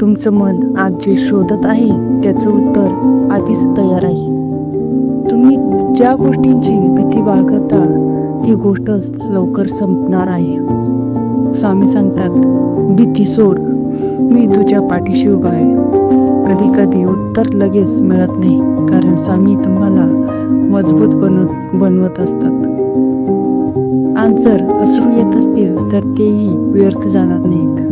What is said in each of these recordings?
तुमचं मन आज जे शोधत आहे त्याचं उत्तर आधीच तयार आहे. तुम्ही ज्या गोष्टींची भीती बाळगता ती गोष्ट लवकर संपणार आहे. स्वामी सांगतात, भीती सोड, मी तुझ्या पाठीशी उभा आहे. कधी कधी उत्तर लगेच मिळत नाही, कारण स्वामी तुम्हाला मजबूत बनवत असतात. आज जर अश्रू येत असतील तर तेही व्यर्थ जाणार नाहीत.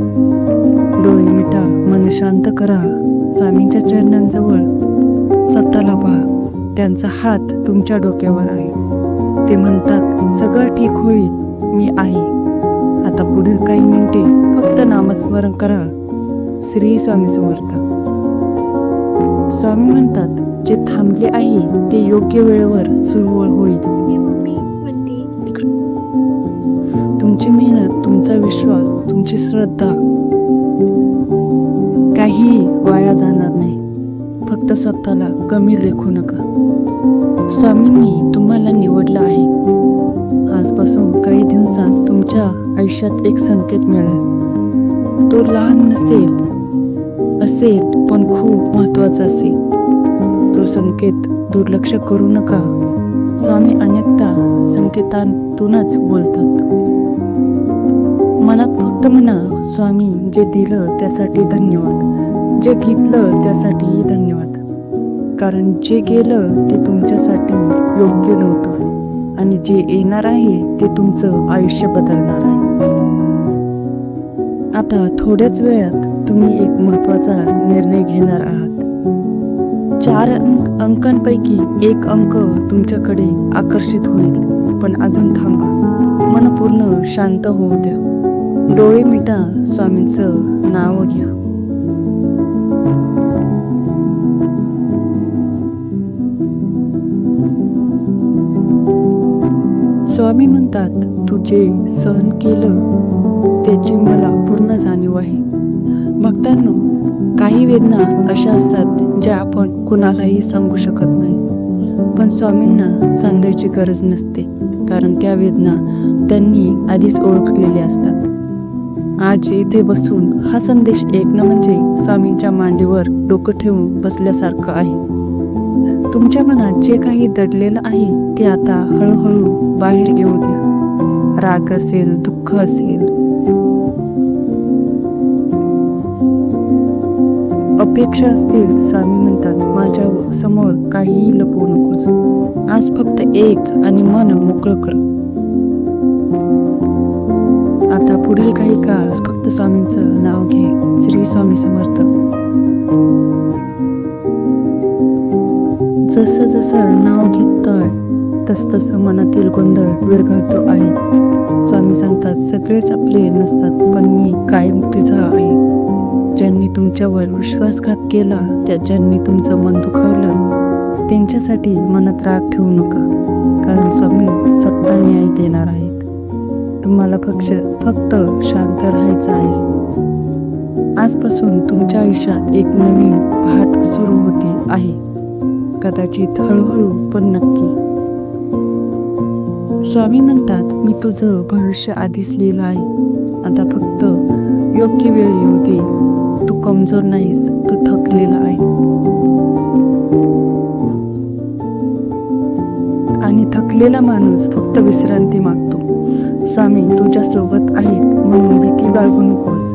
डोळे मिटा, मन शांत करा. स्वामींच्या चरणांजवळ स्वतःला पहा. त्यांचा हात तुमच्या डोक्यावर आहे. ते म्हणतात, सगळं ठीक होईल, मी आहे. आता पुढील काही मिनिटे फक्त नामस्मरण करा. श्री स्वामी समर्थ. स्वामी म्हणतात, जे थांबले आहे ते योग्य वेळेवर सुरू होईल. तुमची मेहनत, तुमचा विश्वास, तुमची श्रद्धा काही वाया जाणार नाही. फक्त स्वतःला कमी लेखू नका. स्वामींनी तुम्हाला निवडलं आहे. आजपासून काही दिवसांत तुमच्या आयुष्यात एक संकेत मिळेल. तो लहान असेल पण खूप महत्वाचा असेल. तो संकेत दुर्लक्ष करू नका. स्वामी अनेकदा संकेतांतूनच बोलतात. मनात फक्त म्हणा, स्वामी जे दिलं त्यासाठी धन्यवाद, जे घेतलं त्यासाठीही धन्यवाद. कारण जे गेलं ते तुमच्यासाठी योग्य नव्हतं आणि जे येणार आहे ते तुमचं आयुष्य बदलणार आहे. आता थोड्याच वेळात तुम्ही एक महत्त्वाचा निर्णय घेणार आहात. 4 अंकांपैकी एक अंक तुमच्याकडे आकर्षित होईल. पण अजून थांबा. मन पूर्ण शांत होऊ द्या. डोळे मिटा. स्वामींचं नाव घ्या. स्वामी म्हणतात, तू जे सहन केलं त्याची मला पूर्ण जाणीव आहे. भक्तांनो, काही वेदना अशा असतात ज्या आपण कुणालाही सांगू शकत नाही. पण स्वामींना सांगायची गरज नसते, कारण त्या वेदना त्यांनी आधीच ओळखलेल्या असतात. आज इथे बसून हा संदेश ऐकणं म्हणजे स्वामींच्या मांडीवर डोकं ठेवून बसल्यासारखं आहे. तुमच्या मनात जे काही दडलेलं आहे ते आता हळूहळू बाहेर येऊ द्या. राग असेल, दुःख असेल, अपेक्षा असतील, स्वामी म्हणतात, माझ्या समोर काहीही लपवू नकोस. आज फक्त एक आणि मन मोकळं कर. आता पुढील काही काळ फक्त स्वामींचं नाव घे. श्री स्वामी समर्थ. जसं जसं नाव घेतोय तसतसं मनातील गोंधळ विरघळतो आहे. स्वामी सांगतात, सगळेच आपले नसतात, पण मी कायम तुझा आहे. ज्यांनी तुमच्यावर विश्वासघात केला, ज्यांनी तुमचं मन दुखावलं, त्यांच्यासाठी मनात राग ठेवू नका, कारण स्वामी सत्ता न्याय देणार आहेत. तुम्हाला फक्त शांत राहायचं आहे. आजपासून तुमच्या आयुष्यात एक नवीन पहाट सुरू होते आहे. कदाचित हळूहळू पण नक्की. स्वामी म्हणतात, मी तुझं भविष्य आधीच लिहिलं आहे. आता फक्त योग्य वेळ येऊ दे. तू कमजोर नाहीस, तू थकलेला आहे. आणि थकलेला माणूस फक्त विश्रांती मागतो. स्वामी तुझ्या सोबत आहेत, म्हणून भीती बाळगू नकोस.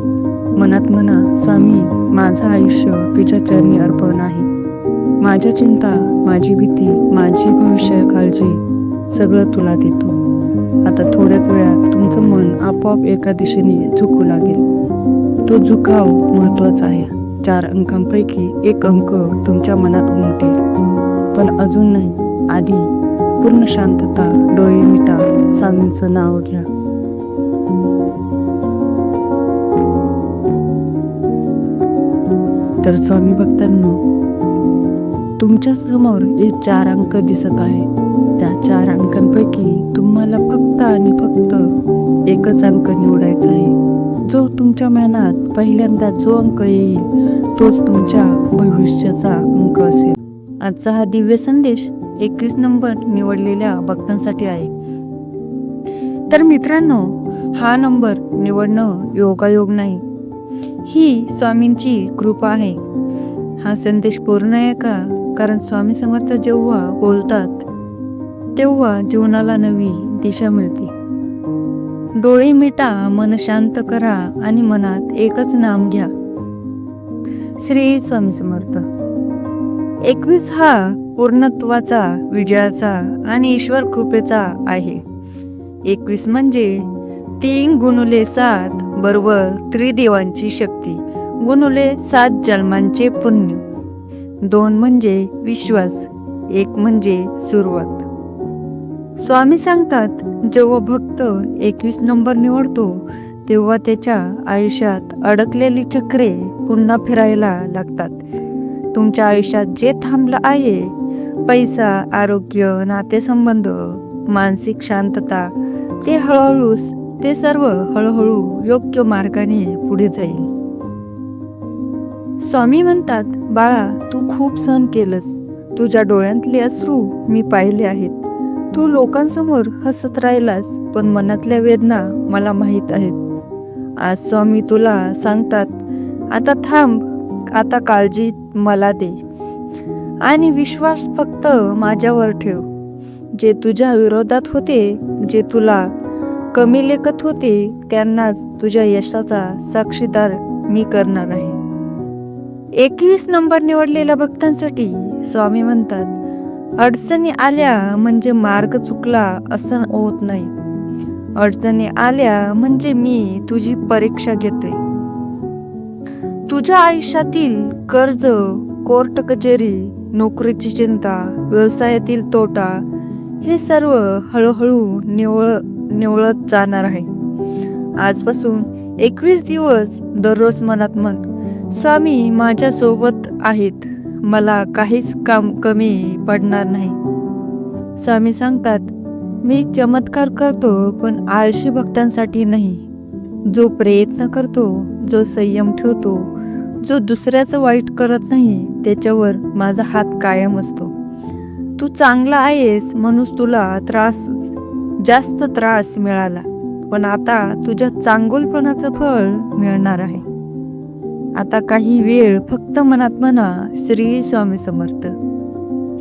मनात म्हणा, स्वामी माझं आयुष्य तुझ्या चरणी अर्पण आहे. माझ्या चिंता, माझी भीती, माझी भविष्य काळजी सगळं तुला देतो. आता थोड्याच वेळात तुमचं मन आपोआप एका दिशेने झुकू लागेल. तो झुकाव महत्वाचा आहे. 4 अंकांपैकी एक अंक तुमच्या मनात उमटेल, पण अजून नाही. आधी पूर्ण शांतता. डोळे मिटा. स्वामींचं नाव घ्या. तर स्वामी भक्तांनो, तुमच्या समोर हे 4 अंक दिसत आहे. त्या 4 अंकांपैकी तुम्हाला फक्त आणि फक्त एकच अंक निवडायचा आहे. जो तुमच्या मनात पहिल्यांदा जो अंक येईल तोच तुमच्या भविष्याचा अंक असेल. आजचा हा दिव्य संदेश 21 नंबर निवडलेल्या भक्तांसाठी आहे. तर मित्रांनो, हा नंबर निवडणं योगायोग नाही. ही स्वामींची कृपा आहे. हा संदेश पूर्ण आहे का? कारण स्वामी समर्थ जेव्हा बोलतात तेव्हा जीवनाला नवी दिशा मिळते. डोळे मिटा, मन शांत करा आणि मनात एकच नाम घ्या, श्री स्वामी समर्थ. 21 हा पूर्णत्वाचा, विजयाचा आणि ईश्वर कृपेचा आहे. 21 म्हणजे 3 गुणुले 7 बरोबर त्रिदेवांची शक्ती गुणुले 7 जन्मांचे पुण्य. 2 म्हणजे विश्वास, 1 म्हणजे सुरुवात. स्वामी सांगतात, जेव्हा भक्त 21 नंबर निवडतो तेव्हा त्याच्या आयुष्यात अडकलेली चक्रे पुन्हा फिरायला लागतात. तुमच्या आयुष्यात जे थांबलं आहे, पैसा, आरोग्य, नातेसंबंध, मानसिक शांतता, ते सर्व हळूहळू योग्य मार्गाने पुढे जाईल. स्वामी म्हणतात, बाळा, तू खूप सहन केलंस. तुझ्या डोळ्यातले अश्रू मी पाहिले आहेत. तू लोकांसमोर हसत राहिलास, पण मनातल्या वेदना मला माहीत आहेत. आज स्वामी तुला सांगतात, आता थांब, आता काळजी मला दे आणि विश्वास फक्त माझ्यावर ठेव. जे तुझ्या विरोधात होते, जे तुला कमी लेखत होते, त्यांनाच तुझ्या यशाचा साक्षीदार मी करणार आहे. 21 नंबर निवडलेल्या भक्तांसाठी स्वामी म्हणतात, अडचणी आल्या म्हणजे मार्ग चुकला असं होत नाही. अडचणी आल्या म्हणजे मी तुझी परीक्षा घेतोय. तुझ्या आयुष्यातील कर्ज, कोर्ट कचेरी, नोकरीची चिंता, व्यवसायातील तोटा, हे सर्व हळूहळू निवळत जाणार आहे. आजपासून 21 दिवस दररोज मनात म्हण, स्वामी माझ्या सोबत आहेत, मला काहीच काम कमी पडणार नाही. स्वामी सांगतात, मी चमत्कार करतो, पण आळशी भक्तांसाठी नाही. जो प्रयत्न करतो, जो संयम ठेवतो, जो दुसऱ्याचं वाईट करत नाही, त्याच्यावर माझा हात कायम असतो. तू चांगला आहेस म्हणून तुला जास्त त्रास मिळाला, पण आता तुझ्या चांगुलपणाचं फळ मिळणार आहे. आता काही वेळ फक्त मनात म्हणा, श्री स्वामी समर्थ.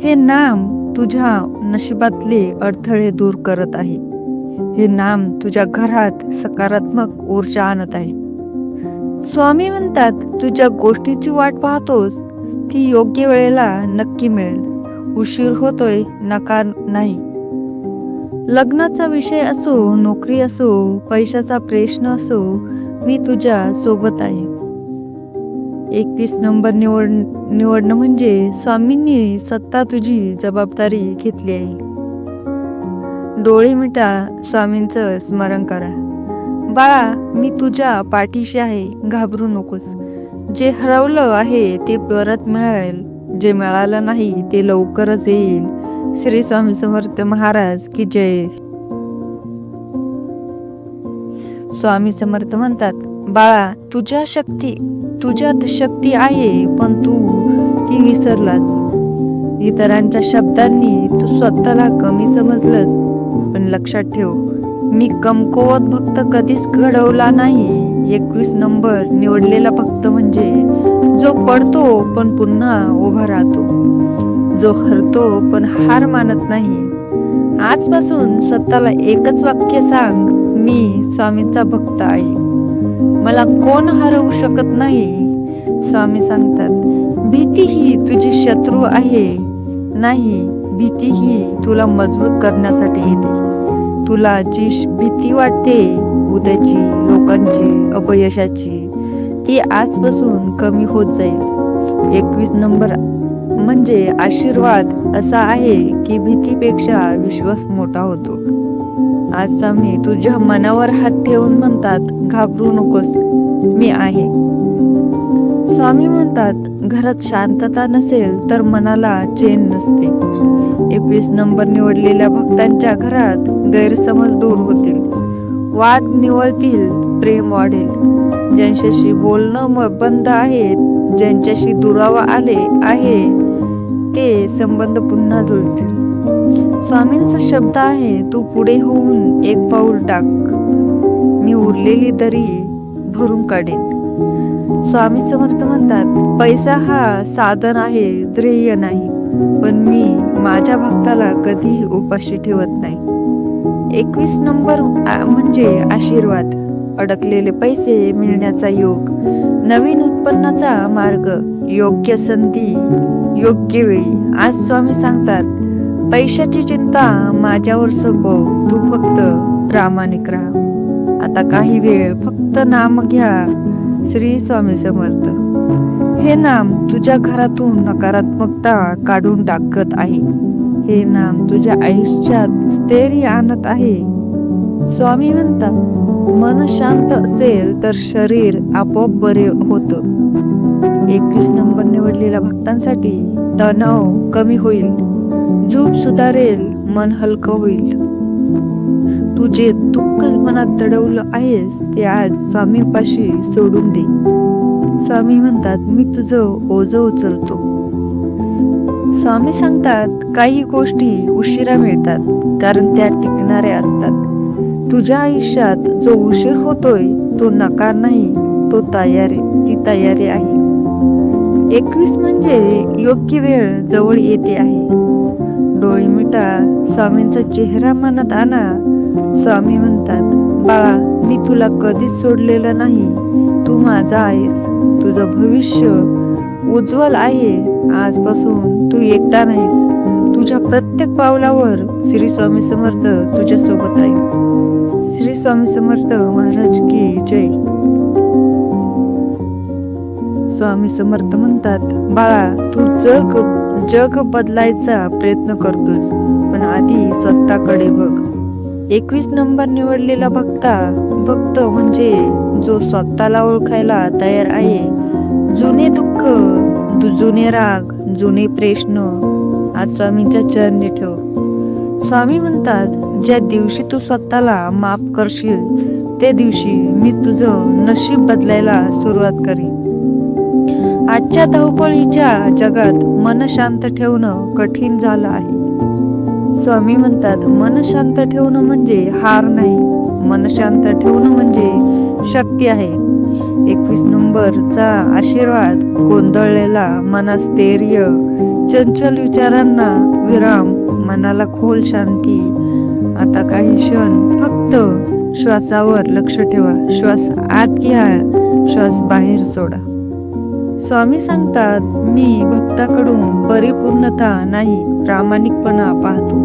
हे नाम तुझ्या नशिबातले अडथळे दूर करत आहे. हे नाम तुझ्या घरात सकारात्मक ऊर्जा आणत आहे. स्वामी म्हणतात, तुझ्या गोष्टीची वाट पाहतोस, ती योग्य वेळेला नक्की मिळेल. उशीर होतोय, नकार नाही. लग्नाचा विषय असो, नोकरी असो, पैशाचा प्रश्न असो, मी तुझ्या सोबत आहे. 21 नंबर निवडणं म्हणजे स्वामींनी स्वतः तुझी जबाबदारी घेतली आहे. डोळे मिटा, स्वामींचं स्मरण करा. बाळा, मी तुझ्या पाठीशी आहे, घाबरू नकोस. जे हरवलं आहे ते परत मिळेल, जे मिळालं नाही ते लवकरच येईल. श्री स्वामी समर्थ महाराज की जय. स्वामी समर्थ म्हणतात, बाळा, तुझ्यात शक्ती आहे, पण तू ती विसरलास. इतरांच्या शब्दांनी तू स्वतःला कमी समजलंस, पण लक्षात ठेव, मी कमकुवत भक्त कधीच घडवला नाही. 21 नंबर निवडलेला भक्त म्हणजे जो पडतो पण पुन्हा उभा राहतो, जो हरतो पण हार मानत नाही. आजपासून स्वतःला एकच वाक्य सांग, मी स्वामींचा भक्त आहे, मला कोण हरवू शकत नाही. स्वामी सांगतात, भीती ही तुझी शत्रू आहे नाही, भीती ही तुला मजबूत करण्यासाठी येते. तुला जी भीती वाटते उद्याची, लोकांची, अपयशाची, ती आजपासून कमी होत जाईल. 21 नंबर म्हणजे आशीर्वाद असा आहे की भीतीपेक्षा विश्वास मोठा होतो. आज स्वामी तुझ्या मनावर हात ठेवून म्हणतात, घाबरू नकोस, मी आहे. स्वामी म्हणतात, घरात शांतता नसेल तर मनाला चैन नसते. 21 नंबर निवडलेल्या भक्तांच्या घरात गैरसमज दूर होतील, वाद निवळतील, प्रेम वाढेल. ज्यांच्याशी बोलणं बंद आहे, ज्यांच्याशी दुरावा आले आहे, ते संबंध पुन्हा जुळतील. स्वामींचा शब्द आहे, तू पुढे होऊन एक पाऊल टाक, मी उरलेली दरी भरून काढेन. स्वामी समर्थ म्हणतात, पैसा हा साधन आहे, ध्येय नाही. पण मी माझ्या भक्ताला कधीही उपाशी ठेवत नाही. 21 नंबर म्हणजे आशीर्वाद, अडकलेले पैसे मिळण्याचा योग, नवीन उत्पन्नाचा मार्ग, योग्य संधी योग्य वेळी. आज स्वामी सांगतात, पैशाची चिंता माझ्यावर सोपव, तू फक्त प्रामाणिक राहा. आता काही वेळ फक्त नाम घ्या, श्री स्वामी समर्थ. हे नाम तुझ्या घरातून नकारात्मकता काढून टाकत आहे. हे नाम तुझ्या आयुष्यात स्थैर्य आणत आहे. स्वामी म्हणतात, मन शांत असेल तर शरीर आपोआप बरे होतं. 21 नंबर निवडलेल्या भक्तांसाठी तणाव कमी होईल, झोप सुधारेल, मन हलकं होईल. तू जे दुःख मनात दडवलं आहेस ते आज स्वामीपाशी सोडून दे. स्वामी म्हणतात, मी तुझं ओझं उचलतो. स्वामी सांगतात, काही गोष्टी उशिरा मिळतात कारण त्या टिकणाऱ्या असतात. तुझ्या आयुष्यात जो उशीर होतोय तो नकार नाही, तो ती तयारी आहे. 21 म्हणजे योग्य वेळ जवळ येते आहे. डोळे मिटा, स्वामींचा चेहरा मनात आणा. स्वामी म्हणतात, बाळा, मी तुला कधीच सोडलेलं नाही. तू माझा आहेस. तुझं भविष्य उज्ज्वल आहे. आजपासून तू एकटा नाहीस. तुझ्या प्रत्येक पावलावर श्री स्वामी समर्थ तुझ्या सोबत आहे. श्री स्वामी समर्थ महाराज की जय. स्वामी समर्थ म्हणतात, बाळा, तू जग बदलायचा प्रयत्न करतोस, पण आधी स्वतःकडे बघ. 21 नंबर निवडलेला भक्त म्हणजे जो स्वतःला ओळखायला तयार आहे. जुने दुःख, जुने राग, जुने प्रश्न आज स्वामींच्या चरणी ठेव. स्वामी म्हणतात, ज्या दिवशी तू स्वतःला माफ करशील त्या दिवशी मी तुझं नशीब बदलायला सुरुवात करीन. आजच्या धावपळीच्या जगात मन शांत ठेवणं कठीण झालं आहे. स्वामी म्हणतात, मन शांत ठेवणं म्हणजे हार नाही, मन शांत ठेवणं म्हणजे शक्ती आहे. 21 नंबरचा आशीर्वाद, गोंधळलेला मनात स्थैर्य, चंचल विचारांना विराम, मनाला खोल शांती. आता काही क्षण फक्त श्वासावर लक्ष ठेवा. श्वास आत घ्या, श्वास बाहेर सोडा. स्वामी सांगतात, मी भक्ताकडून परिपूर्णता नाही, प्रामाणिकपणा पाहतो.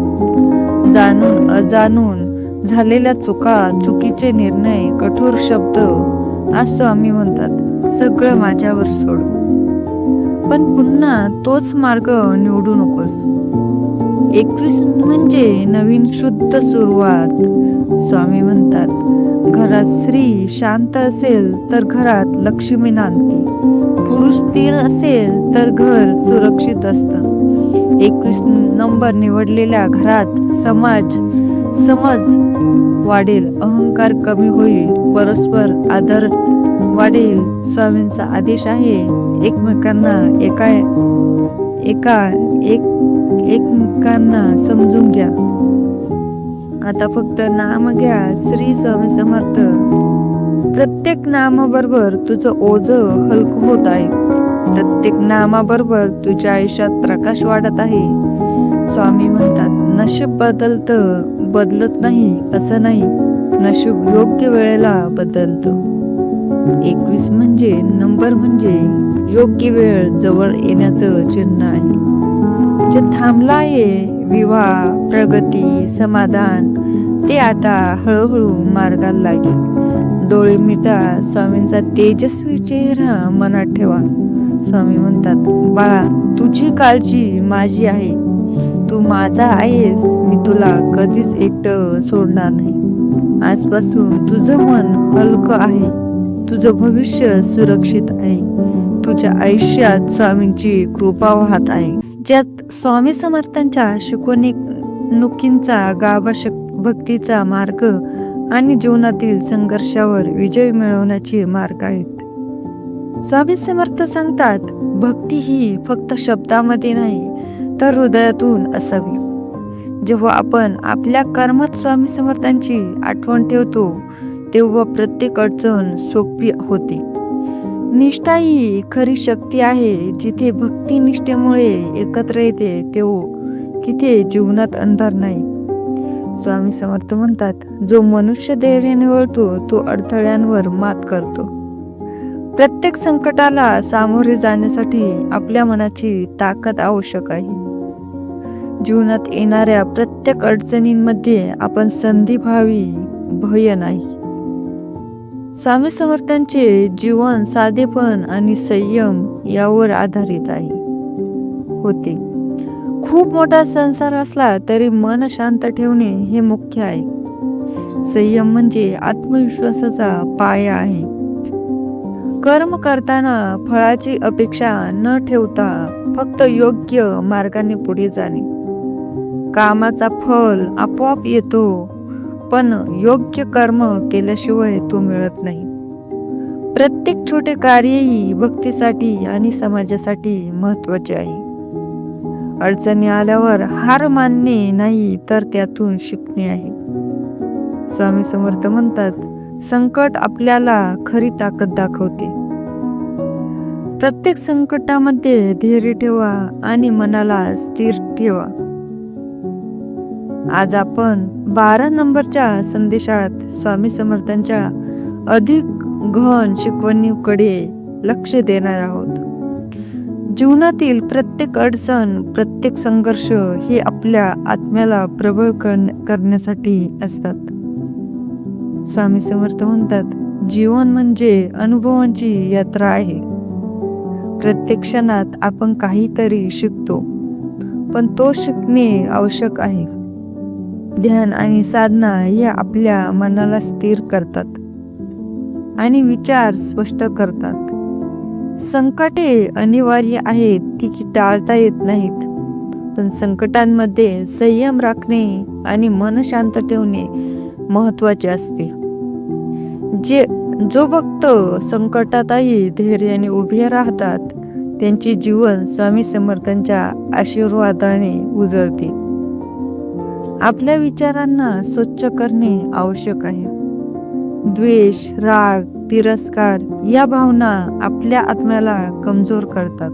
जाणून अजाणून झालेल्या चुका, चुकीचे निर्णय, कठोर शब्द, आज स्वामी म्हणतात, सगळं माझ्यावर सोड. पण पुन्हा तोच मार्ग निवडू नकोस. 21 म्हणजे नवीन शुद्ध सुरुवात. स्वामी म्हणतात, घरात स्त्री शांत असेल तर घरात लक्ष्मी नांदते. पुरुष स्थिर असेल तर घर सुरक्षित असतं. 21 नंबर निवडलेल्या घरात समज वाढेल, अहंकार कमी होईल, परस्पर आदर वाढेल. स्वामींचा आदेश आहे, एकमेकांना समजून घ्या. आता फक्त नाम घ्या, श्री स्वामी समर्थ. प्रत्येक नामाबरोबर तुझं ओझं हलकं होत आहे. प्रत्येक नामाबरोबर तुझ्या आयुष्यात प्रकाश वाढत आहे. स्वामी म्हणतात, नशीब बदलत नाही असं नाही, नशीब योग्य वेळेला बदलतं. 21 म्हणजे नंबर म्हणजे योग्य वेळ जवळ येण्याचं चिन्ह आहे. जे थांबलं आहे, विवाह, प्रगती, समाधान, ते आता हळूहळू मार्गाला लागेल. डोळे मिटा, स्वामींचा तेजस्वी चेहरा मनात ठेवा. स्वामी म्हणतात, बाळा, तुझी काळजी माझी आहे. तू माझा आहेस. मी तुला कधीच एकटं सोडणार नाही. आजपासून तुझं मन हलकं आहे. तुझं भविष्य सुरक्षित आहे. तुझ्या आयुष्यात स्वामींची कृपा वाहत आहे. ज्यात स्वामी समर्थांच्या शिकवणुकींचा गाभा, भक्तीचा मार्ग आणि जीवनातील संघर्षावर विजय मिळवण्याचे मार्ग आहेत. स्वामी समर्थ सांगतात, भक्ती ही फक्त शब्दामध्ये नाही तर हृदयातून असावी. जेव्हा आपण आपल्या कर्मात स्वामी समर्थांची आठवण ठेवतो तेव्हा प्रत्येक अडचण सोपी होते. निष्ठा ही खरी शक्ती आहे. जिथे भक्ती निष्ठेमुळे एकत्र येते तिथे जीवनात अंधार नाही. स्वामी समर्थ म्हणतात, जो मनुष्य धैर्याने वळतो तो अडथळ्यांवर मात करतो. प्रत्येक संकटाला सामोरे जाण्यासाठी आपल्या मनाची ताकद आवश्यक आहे. जीवनात येणाऱ्या प्रत्येक अडचणींमध्ये आपण संधी भावी, भय नाही. स्वामी समर्थांचे जीवन साधेपण आणि संयम यावर आधारित होते. खूप मोठा संसार असला तरी मन शांत ठेवणे हे मुख्य आहे. संयम म्हणजे आत्मविश्वासाचा पाया आहे. कर्म करताना फळाची अपेक्षा न ठेवता फक्त योग्य मार्गाने पुढे जाणे. कामाचा फल आपोआप येतो, पण योग्य कर्म केल्याशिवाय तो मिळत नाही. प्रत्येक छोटे कार्यही भक्तीसाठी आणि समाजासाठी महत्त्वाचे आहे. अडचणी आल्यावर हार मानणे नाही तर त्यातून शिकणे आहे. स्वामी समर्थ म्हणतात, संकट आपल्याला खरी ताकद दाखवते. प्रत्येक संकटामध्ये धैर्य ठेवा आणि मनाला स्थिर ठेवा. आज आपण 12 नंबरच्या संदेशात स्वामी समर्थांच्या अधिक गहन शिकवणीकडे लक्ष देणार आहोत. जीवनातील प्रत्येक अडचण, प्रत्येक संघर्ष हे आपल्या आत्म्याला प्रबळ करण्यासाठी असतात. स्वामी समर्थ म्हणतात, जीवन म्हणजे अनुभवांची यात्रा आहे. प्रत्येक क्षणात आपण काहीतरी शिकतो, पण तो शिकणे आवश्यक आहे. ध्यान आणि साधना हे आपल्या मनाला स्थिर करतात आणि विचार स्पष्ट करतात. संकटे अनिवार्य आहेत, ती टाळता येत नाहीत, पण संकटांमध्ये संयम राखणे आणि मन शांत ठेवणे महत्त्वाचे असते. जो भक्त संकटातही धैर्याने उभे राहतात त्यांचे जीवन स्वामी समर्थांच्या आशीर्वादाने उजळते. आपल्या विचारांना स्वच्छ करणे आवश्यक आहे. द्वेष, राग, तिरस्कार या भावना आपल्या आत्म्याला कमजोर करतात.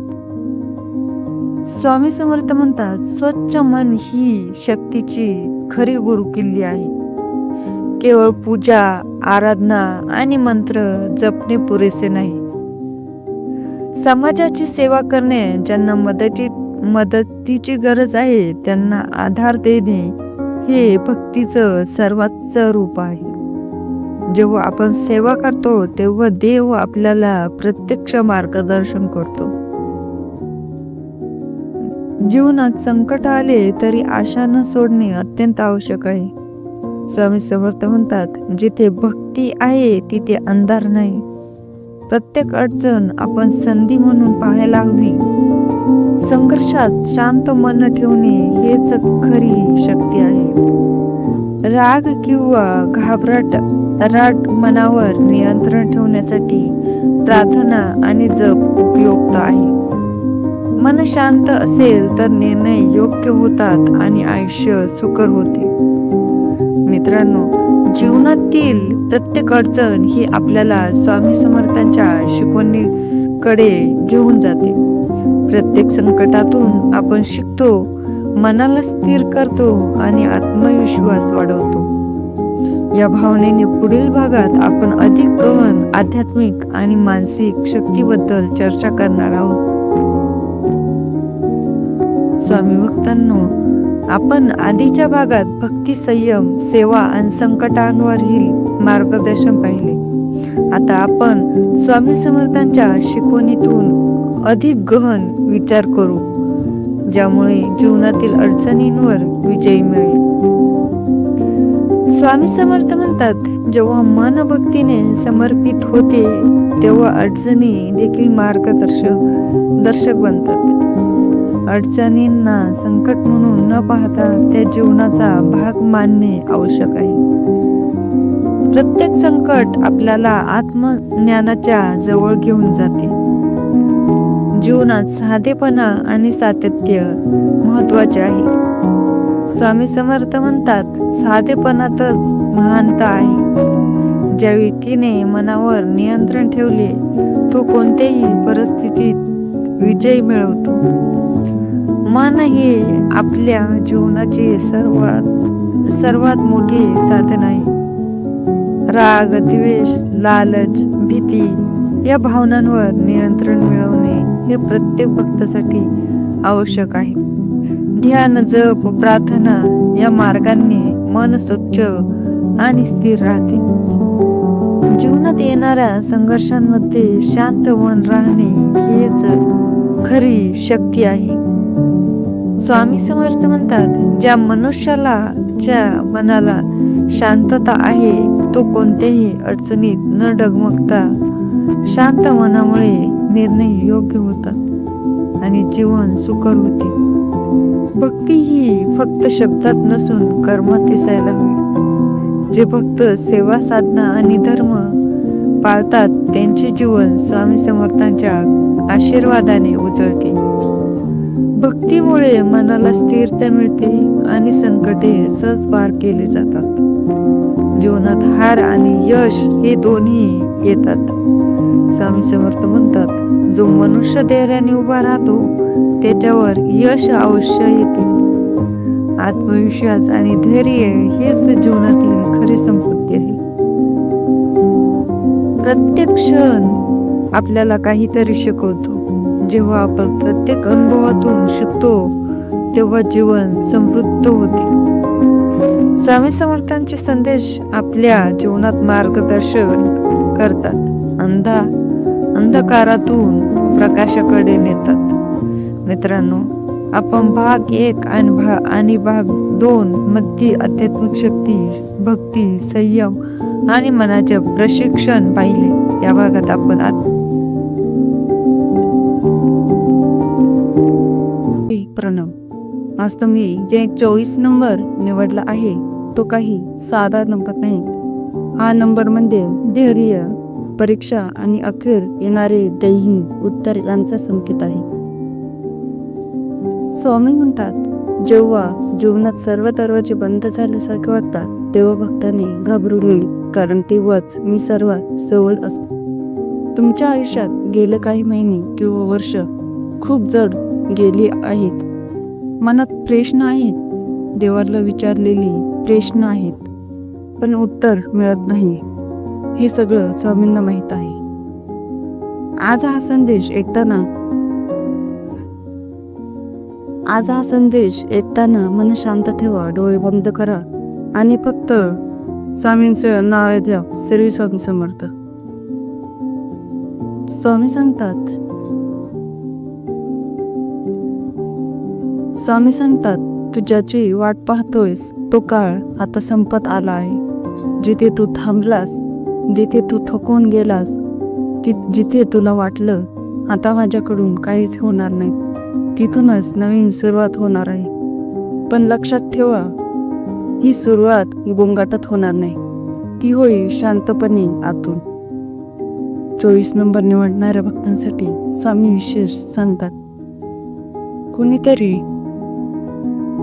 स्वामी समर्थ म्हणतात, स्वच्छ मन ही शक्तीची खरी गुरुकिल्ली आहे. केवळ पूजा, आराधना आणि मंत्र जपणे पुरेसे नाही. समाजाची सेवा करणे, ज्यांना मदतीची गरज आहे त्यांना आधार देणे हे भक्तीचं सर्वात रूप आहे. जेव्हा आपण सेवा करतो तेव्हा देव आपल्याला प्रत्यक्ष मार्गदर्शन करतो. जीवनात संकट आले तरी आशा न सोडणे अत्यंत आवश्यक आहे. स्वामी समर्थ म्हणतात, जिथे भक्ती आहे तिथे अंधार नाही. प्रत्येक अडचण आपण संधी म्हणून पाहायला हवी. संघर्षात शांत मन ठेवणे हेच खरी शक्ती आहे. राग किंवा घाबरट मनावर नियंत्रण ठेवण्यासाठी प्रार्थना आणि जप उपयुक्त आहे. मन शांत असेल तर निर्णय योग्य होतात आणि आयुष्य सुकर होते. मित्रांनो, जीवनातील प्रत्येक अडचण ही आपल्याला स्वामी समर्थांच्या शिकवणीकडे घेऊन जाते. प्रत्येक संकटातून आपण शिकतो, मनाला स्थिर करतो आणि आत्मविश्वास वाढवतो. या भावनेने पुढील भागात आपण अधिक गहन आध्यात्मिक आणि मानसिक शक्तीबद्दल चर्चा करणार आहोत. स्वामी भक्तांनो, आपण आधीच्या भागात भक्ती, संयम, सेवा आणि संकटांवरील मार्गदर्शन पाहिले. आता आपण स्वामी समर्थांच्या शिकवणीतून अधिक गहन विचार करू, ज्यामुळे जीवनातील अडचणींवर विजय मिळेल. स्वामी समर्थ म्हणतात, जेव्हा मन भक्तीने समर्पित होते तेव्हा अडचणी देखील मार्गदर्शक बनतात. अडचणींना संकट म्हणून न पाहता त्या जीवनाचा भाग मानणे आवश्यक आहे. प्रत्येक संकट आपल्याला आत्मज्ञानाच्या जवळ घेऊन जाते. जीवनात साधेपणा आणि सातत्य महत्त्वाचे आहे. स्वामी समर्थ म्हणतात, साधेपणातच महानता आहे. ज्या व्यक्तीने मनावर नियंत्रण ठेवले तो कोणत्याही परिस्थितीत विजय मिळवतो. मन हे आपल्या जीवनाचे सर्वात मोठे साधन आहे. राग, द्वेष, लालच, भीती या भावनांवर नियंत्रण मिळवणे हे प्रत्येक भक्तासाठी आवश्यक आहे. ध्यान, जप, प्रार्थना या मार्गांनी मन स्वच्छ आणि स्थिर राहते. जीवनात येणाऱ्या संघर्षांमध्ये शांत मन राहणे हेच खरी शक्ती आहे. स्वामी समर्थ म्हणतात, ज्या मनाला शांतता आहे तो कोणत्याही अडचणीत न डगमगता शांत मनामुळे निर्णय योग्य होतात आणि जीवन सुकर होते. भक्ती ही फक्त शब्दात नसून कर्मात दिसायला हवी. जे भक्त सेवा, साधना आणि धर्म पाळतात त्यांचे जीवन स्वामी समर्थांच्या आशीर्वादाने उजळते. भक्तीमुळे मनाला स्थिरता मिळते आणि संकटे सहज पार केले जातात. जीवनात हार आणि यश हे दोन्ही येतात. स्वामी समर्थ म्हणतात, जो मनुष्य धैर्याने उभा राहतो त्याच्यावर यश अवश्य येते. आत्मविश्वास आणि धैर्य हेच जीवनातील खरी संपत्ती आहे. प्रत्येक क्षण आपल्याला काहीतरी शिकवतो. जेव्हा आपण प्रत्येक अनुभवातून शिकतो तेव्हा जीवन समृद्ध होते. स्वामी समर्थांचे संदेश आपल्या जीवनात मार्गदर्शन करतात. अंधकारातून प्रकाशाकडे नेतात. मित्रांनो, आपण भाग 1 आणि भाग 2 मध्ये आध्यात्मिक शक्ती, भक्ती, संयम आणि मनाचे प्रशिक्षण पाहिले. या भागात आपण प्रणव. आज तुम्ही जे 24 नंबर निवडला आहे तो काही साधा नंबर नाही. हा नंबर म्हणजे धैर्य, परीक्षा आणि अखेर येणारे दैहिक उत्तर यांचा संकेत आहे. स्वामी म्हणतात, जेव्हा जीवनात सर्व दरवाजे बंद झाल्यासारखे वाटतात तेव्हा भक्ताने घाबरू नये, कारण तेव्हाच मी सर्वात जवळ असतो. तुमच्या आयुष्यात गेले काही महिने किंवा वर्ष खूप जड गेली आहेत. मनात प्रश्न आहेत, देवाला विचारलेले प्रश्न आहेत, पण उत्तर मिळत नाही. हे सगळं स्वामींना माहीत आहे. आज हा संदेश ऐकताना मन शांत ठेवा, डोळे बंद करा आणि फक्त स्वामींचं नाव द्या. श्री स्वामी समर्थ. स्वामी सांगतात, तू ज्याची वाट पाहतोयस तो काळ आता संपत आला आहे. जिथे तू थांबलास, जिथे तू थकून गेलास, जिथे तुला वाटलं आता माझ्याकडून काहीच होणार नाही, तिथूनच नवीन सुरुवात होणार आहे. पण लक्षात ठेवा, ही सुरुवात गोंगाटात होणार नाही, ती होईल शांतपणे आतून. 24 नंबर निवडणाऱ्या भक्तांसाठी स्वामी विशेष सांगतात, कुणीतरी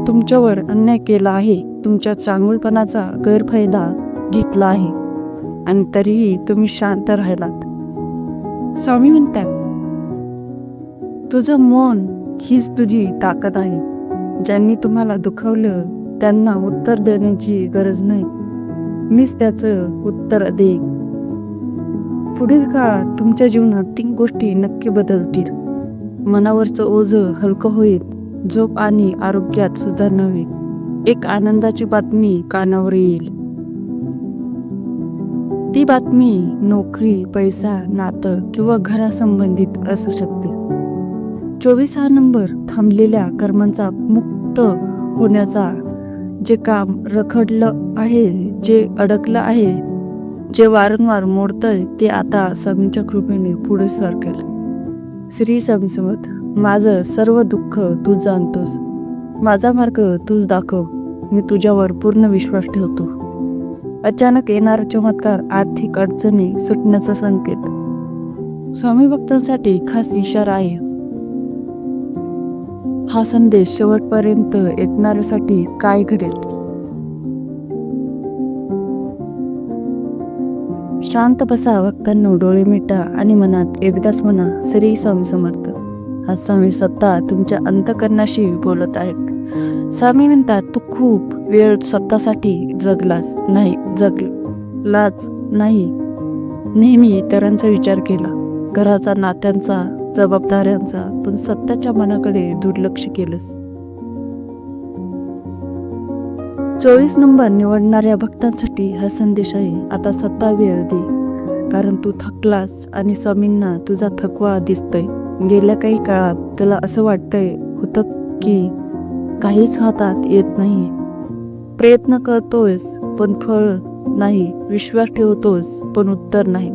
तुमच्यावर अन्याय केला आहे, तुमच्या चांगुलपणाचा गैरफायदा घेतला आहे आणि तरीही तुम्ही शांत राहिलात. स्वामी म्हणतात, तुझं मौन हीच तुझी ताकद आहे. ज्यांनी तुम्हाला दुखावलं त्यांना उत्तर देण्याची गरज नाही, मीच त्याचं उत्तर देईन. पुढील काळात तुमच्या जीवनात 3 गोष्टी नक्की बदलतील. मनावरचं ओझं हलकं होईल, झोप आणि आरोग्यात सुधारणा होईल. एक आनंदाची बातमी कानावर येईल. ती बातमी नोकरी, पैसा, नातं किंवा घरासंबंधित असू शकते. 24 हा नंबर थांबलेल्या कर्मांचा मुक्त होण्याचा, जे काम रखडलं आहे, जे अडकलं आहे, जे वारंवार मोडतंय ते आता स्वामींच्या कृपेने पुढे सरकेल. श्री स्वामी समर्थ. माझं सर्व दुःख तू जाणतोस, माझा मार्ग तूच दाखव, मी तुझ्यावर पूर्ण विश्वास ठेवतो. अचानक येणारा चमत्कार आर्थिक अडचणी सुटण्याचा संकेत. स्वामी भक्तांसाठी खास इशारा आहे. हा संदेश शेवटपर्यंत ऐकणाऱ्यासाठी काय घडेल. शांत बसा भक्तांनो, डोळे मिटा आणि मनात एकदाच म्हणा श्री स्वामी समर्थ. हा स्वामी स्वतः तुमच्या अंतःकरणाशी बोलत आहेत. स्वामी म्हणतात, तू खूप वेळ स्वतःसाठी जगलाच नाही, नेहमी इतरांचा विचार केला, घराचा, नात्यांचा, जबाबदाऱ्यांचा, पण स्वतःच्या मनाकडे दुर्लक्ष केलंस. 24 नंबर निवडणाऱ्या भक्तांसाठी हा संदेश आहे. आता स्वतः वेळ दे, कारण तू थकलास आणि स्वामींना तुझा थकवा दिसतोय. गेल्या काही काळात तुला असं वाटतंय होतं की काहीच हातात येत नाही. प्रयत्न करतोयस पण फळ नाही, विश्वास ठेवतोस पण उत्तर नाही.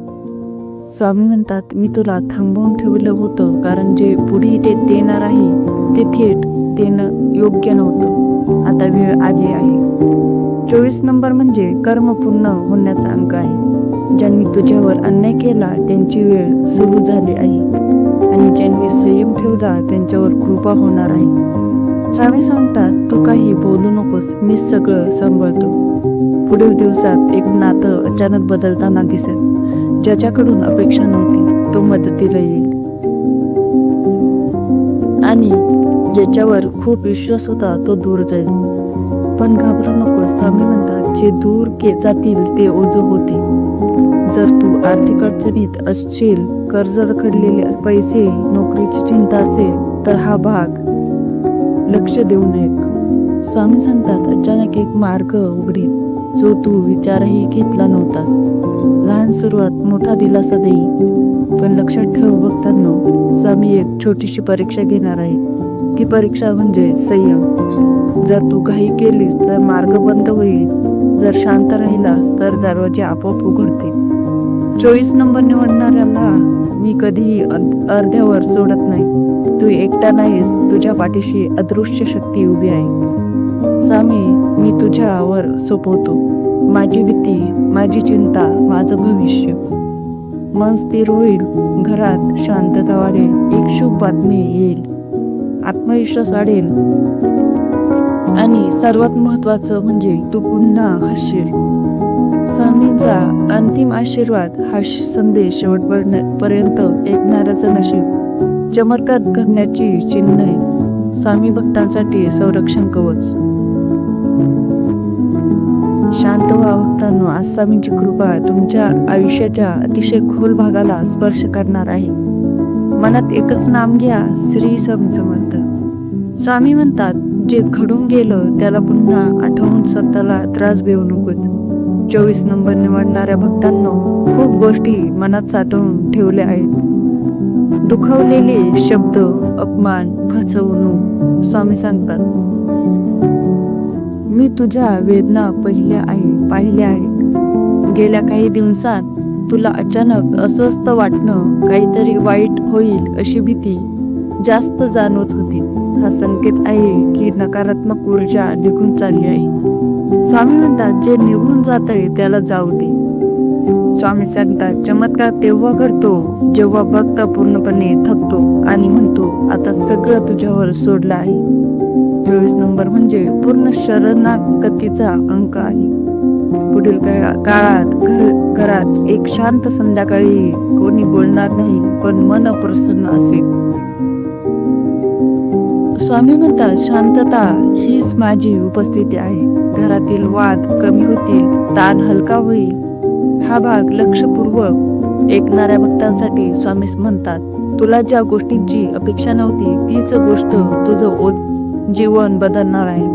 स्वामी म्हणतात, मी तुला थांबवून ठेवलं होतं, कारण जे पुढे ते देणार आहे ते थेट देणं योग्य नव्हतं. आता वेळ आली आहे. 24 नंबर म्हणजे कर्म पूर्ण होण्याचा अंक आहे. ज्यांनी तुझ्यावर अन्याय केला त्यांची वेळ सुरू झाली आहे आणि ज्यांनी संयम ठेवला त्यांच्यावर कृपा होणार आहे. स्वामी सांगतात, तू काही बोलू नकोस, मी सगळं सांभाळतो. पुढील दिवसात एक नातं अचानक बदलताना दिसेल. ज्याच्याकडून अपेक्षा नव्हती तो मदतीला येईल आणि ज्याच्यावर खूप विश्वास होता तो दूर जाईल. पण घाबरू नको, स्वामी म्हणतात, जे दूर जातील ते ओझं होते. जर तू आर्थिक अडचणीत असशील, कर्ज रखडलेले पैसे, नोकरीची चिंता असेल तर हा भाग लक्ष देऊ नये. स्वामी सांगतात, अचानक एक मार्ग उघडेल जो तू विचारही घेतला नव्हतास. लहान सुरुवात मोठा दिलासा देईल. पण लक्षात ठेव भक्तांनो, स्वामी एक छोटीशी परीक्षा घेणार आहे. ती परीक्षा म्हणजे संयम. जर तू घाई केलीस तर मार्ग बंद होईल, जर शांत राहिलास तर दरवाजे आपोआप उघडतील. 24 नंबर निवडणाऱ्याला मी कधीही अर्ध्यावर सोडत नाही. तू एकटा नाहीस, तुझ्या पाठीशी अदृश्य शक्ती उभी आहे. स्वामी, मी तुझ्यावर सोपवतो माझी भीती, माझी चिंता, माझं भविष्य. मन स्थिर होईल, घरात शांतता वाढेल, एक शुभ बातमी येईल, आत्मविश्वास वाढेल आणि सर्वात महत्वाचं म्हणजे तू पुन्हा हसशील. स्वामींचा अंतिम आशीर्वाद हा संदेश शेवटपर्यंत ऐकणाऱ्याचं नशीब चमत्कार करण्याची चिन्ह आहे. स्वामी भक्तांसाठी संरक्षण कवच. शांत व्हा भक्तांनो, आज स्वामींची कृपा तुमच्या आयुष्याच्या अतिशय खोल भागाला स्पर्श करणार आहे. मनात एकच नाम घ्या, श्री स्वामी समर्थ. स्वामी म्हणतात, जे घडून गेलं त्याला पुन्हा आठवून स्वतःला त्रास देऊ नकोत. 24 नंबर निवडणाऱ्या भक्तांनो, खूप गोष्टी मनात साठवून ठेवल्या आहेत. दुखावलेले शब्द, अपमान, फसवणूक. स्वामी सांगतात, मी तुझ्या वेदना पाहिल्या आहेत. गेल्या काही दिवसात तुला अचानक अस्वस्थ वाटणं, काहीतरी वाईट होईल अशी भीती जास्त जाणवत होती. हा संकेत आहे की नकारात्मक ऊर्जा निघून चालली आहे. स्वामी म्हणतात, जे निघून जातंय त्याला जाऊ दे. स्वामी सांगतात, चमत्कार तेव्हा घडतो जेव्हा भक्त पूर्णपणे थकतो आणि म्हणतो, आता सगळं तुझ्यावर सोडलं आहे. 24 नंबर म्हणजे पूर्ण शरणागतीचा अंक आहे. पुढील काळात घरात एक शांत संध्याकाळी, कोणी बोलणार नाही पण मन प्रसन्न असेल. स्वामी म्हणतात, शांतता हीच माझी उपस्थिती आहे. घरातील वाद कमी होतील, ताण हलका होईल. हा भाग लक्षपूर्वक ऐकणाऱ्या भक्तांसाठी स्वामी म्हणतात, तुला ज्या गोष्टींची अपेक्षा नव्हती तीच गोष्ट तुझं जीवन बदलणार आहे.